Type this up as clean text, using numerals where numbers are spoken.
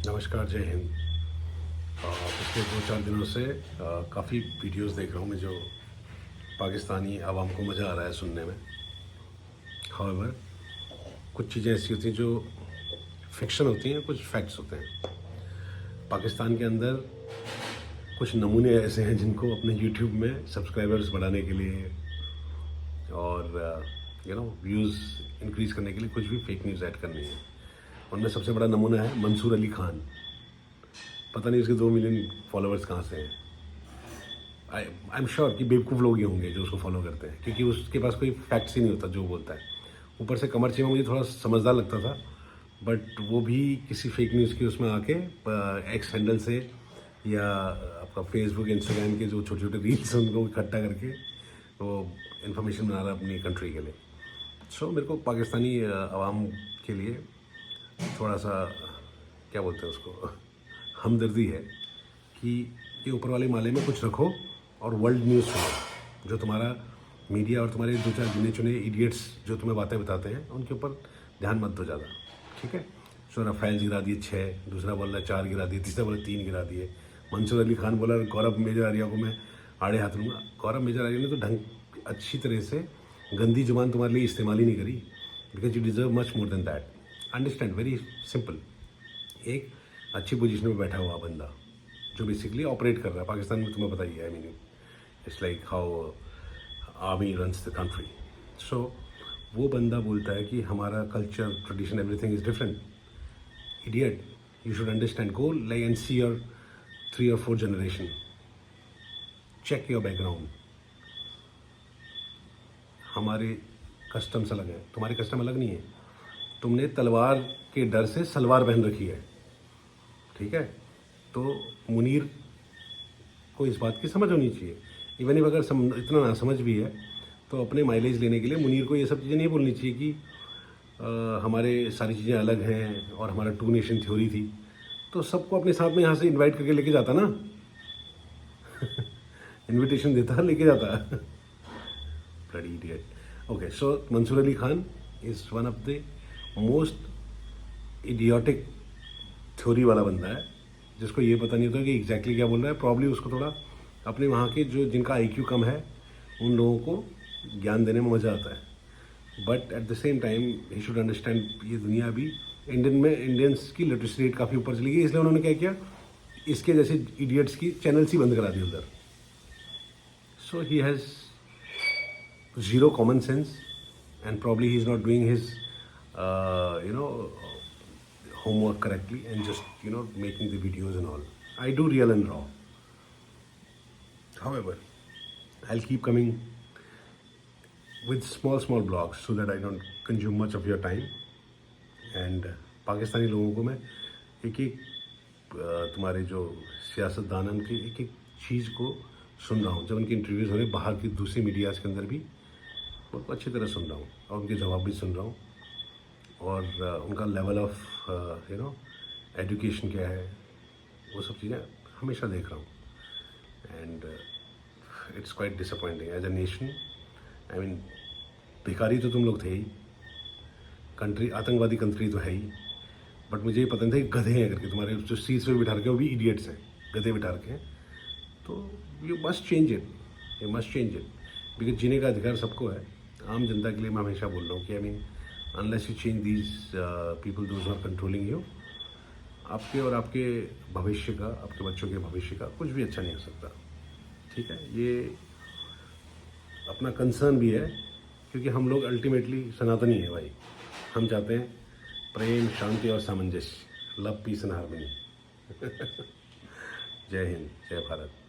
नमस्कार, जय हिंद। पिछले 2-4 दिनों से काफ़ी वीडियोस देख रहा हूँ मैं, जो पाकिस्तानी आवाम को मज़ा आ रहा है सुनने में। हाउएवर, कुछ चीज़ें ऐसी होती हैं जो फिक्शन होती हैं, कुछ फैक्ट्स होते हैं। पाकिस्तान के अंदर कुछ नमूने ऐसे हैं जिनको अपने यूट्यूब में सब्सक्राइबर्स बढ़ाने के लिए और व्यूज़ इंक्रीज़ करने के लिए कुछ भी फेक न्यूज़ ऐड करनी है। उनमें सबसे बड़ा नमूना है मंसूर अली खान। पता नहीं उसके 2 मिलियन फॉलोअर्स कहाँ से हैं। आई एम श्योर कि बेवकूफ़ लोग ही होंगे जो उसको फॉलो करते हैं, क्योंकि उसके पास कोई फैक्ट्स ही नहीं होता जो बोलता है। ऊपर से कमर चीमा मुझे थोड़ा समझदार लगता था, बट वो भी किसी फेक न्यूज़ के उसमें आके एक्स हैंडल से या आपका फेसबुक इंस्टाग्राम के जो छोटे छोटे रील्स हैं उनको इकट्ठा करके वो इन्फॉर्मेशन बना रहा है अपनी कंट्री के लिए। सो मेरे को पाकिस्तानी आवाम के लिए थोड़ा सा, क्या बोलते हैं उसको, हमदर्दी है कि ये ऊपर वाले माले में कुछ रखो और वर्ल्ड न्यूज़ सुनो। जो तुम्हारा मीडिया और तुम्हारे 2-4 गिने चुने इडियट्स जो तुम्हें बातें बताते हैं उनके ऊपर ध्यान मत दो ज़्यादा, ठीक है। सो राफेल गिरा दिए 6, दूसरा बोल रहा है 4 गिरा दिए, तीसरा बोला 3 गिरा दिए। मंसूर अली खान बोला गौरव मेजर आर्या को मैं आड़े हाथ लूँगा। गौरव मेजर आर्या ने तो अच्छी तरह से गंदी जुबान तुम्हारे लिए इस्तेमाल ही नहीं करी, because you deserve much more than that. Understand, very simple. एक अच्छी पोजीशन में बैठा हुआ बंदा जो बेसिकली ऑपरेट कर रहा है पाकिस्तान में, तुम्हें पता ही है। I mean it's like how army runs the country. So वो बंदा बोलता है कि हमारा culture, tradition, everything is different. Idiot, you should understand, go like and see your 3 or 4 generation, check your background. हमारे कस्टम्स अलग हैं, तुम्हारे कस्टम अलग नहीं है। तुमने तलवार के डर से सलवार पहन रखी है, ठीक है। तो मुनीर को इस बात की समझ होनी चाहिए। इवन अगर इतना ना समझ भी है तो अपने माइलेज लेने के लिए मुनीर को ये सब चीज़ें नहीं बोलनी चाहिए कि हमारे सारी चीज़ें अलग हैं और हमारा 2 नेशन थ्योरी थी। तो सबको अपने साथ में यहाँ से इनवाइट करके लेके जाता ना इनविटेशन देता, लेके जाता bloody idiot. Okay, so Mansoor Ali Khan is one of the most idiotic theory वाला बंदा है, जिसको ये पता नहीं होता कि एग्जैक्टली क्या बोल रहा है। प्रॉब्ली उसको थोड़ा अपने वहाँ के जो जिनका आईक्यू कम है उन लोगों को ज्ञान देने में मज़ा आता है। But at the same time he should understand, ये दुनिया भी इंडियंस की लिटरेसी रेट काफ़ी ऊपर चली गई, इसलिए उन्होंने क्या किया, इसके जैसे इडियट्स की चैनल्स ही बंद करा दी उधर। So he has zero common sense and probably he is not doing his homework correctly and just making the videos and all. I do real and raw. However, I'll keep coming with small blogs so that I don't consume much of your time. And Pakistani लोगों को मैं एक तुम्हारे जो सियासतदान के एक चीज़ को सुन रहा हूँ। जब उनके इंटरव्यूज़ हो रहे बाहर की दूसरी मीडियाज़ के अंदर भी, बहुत अच्छी तरह सुन रहा हूँ और उनके जवाब भी सुन रहा हूँ। और उनका लेवल ऑफ एजुकेशन क्या है, वो सब चीज़ें हमेशा देख रहा हूँ। And it's quite disappointing as a nation. I mean, भिखारी तो तुम लोग थे ही, कंट्री आतंकवादी कंट्री तो है ही, बट मुझे ये पता नहीं था कि गधे हैं करके तुम्हारे जो सीट्स पे बिठा रखे वो भी इडियट्स हैं, गधे बिठा रखे हैं। तो you must change it, you must change it, because जीने का अधिकार सबको है। आम जनता के लिए मैं हमेशा बोल रहा हूँ कि I mean unless you change these people, those who are controlling you, आपके और आपके भविष्य का, आपके बच्चों के भविष्य का कुछ भी अच्छा नहीं हो सकता, ठीक है। ये अपना कंसर्न भी है, क्योंकि हम लोग अल्टीमेटली सनातनी है भाई। हम चाहते हैं प्रेम, शांति और सामंजस्य, लव, पीस एंड हार्मनी। जय हिंद, जय भारत।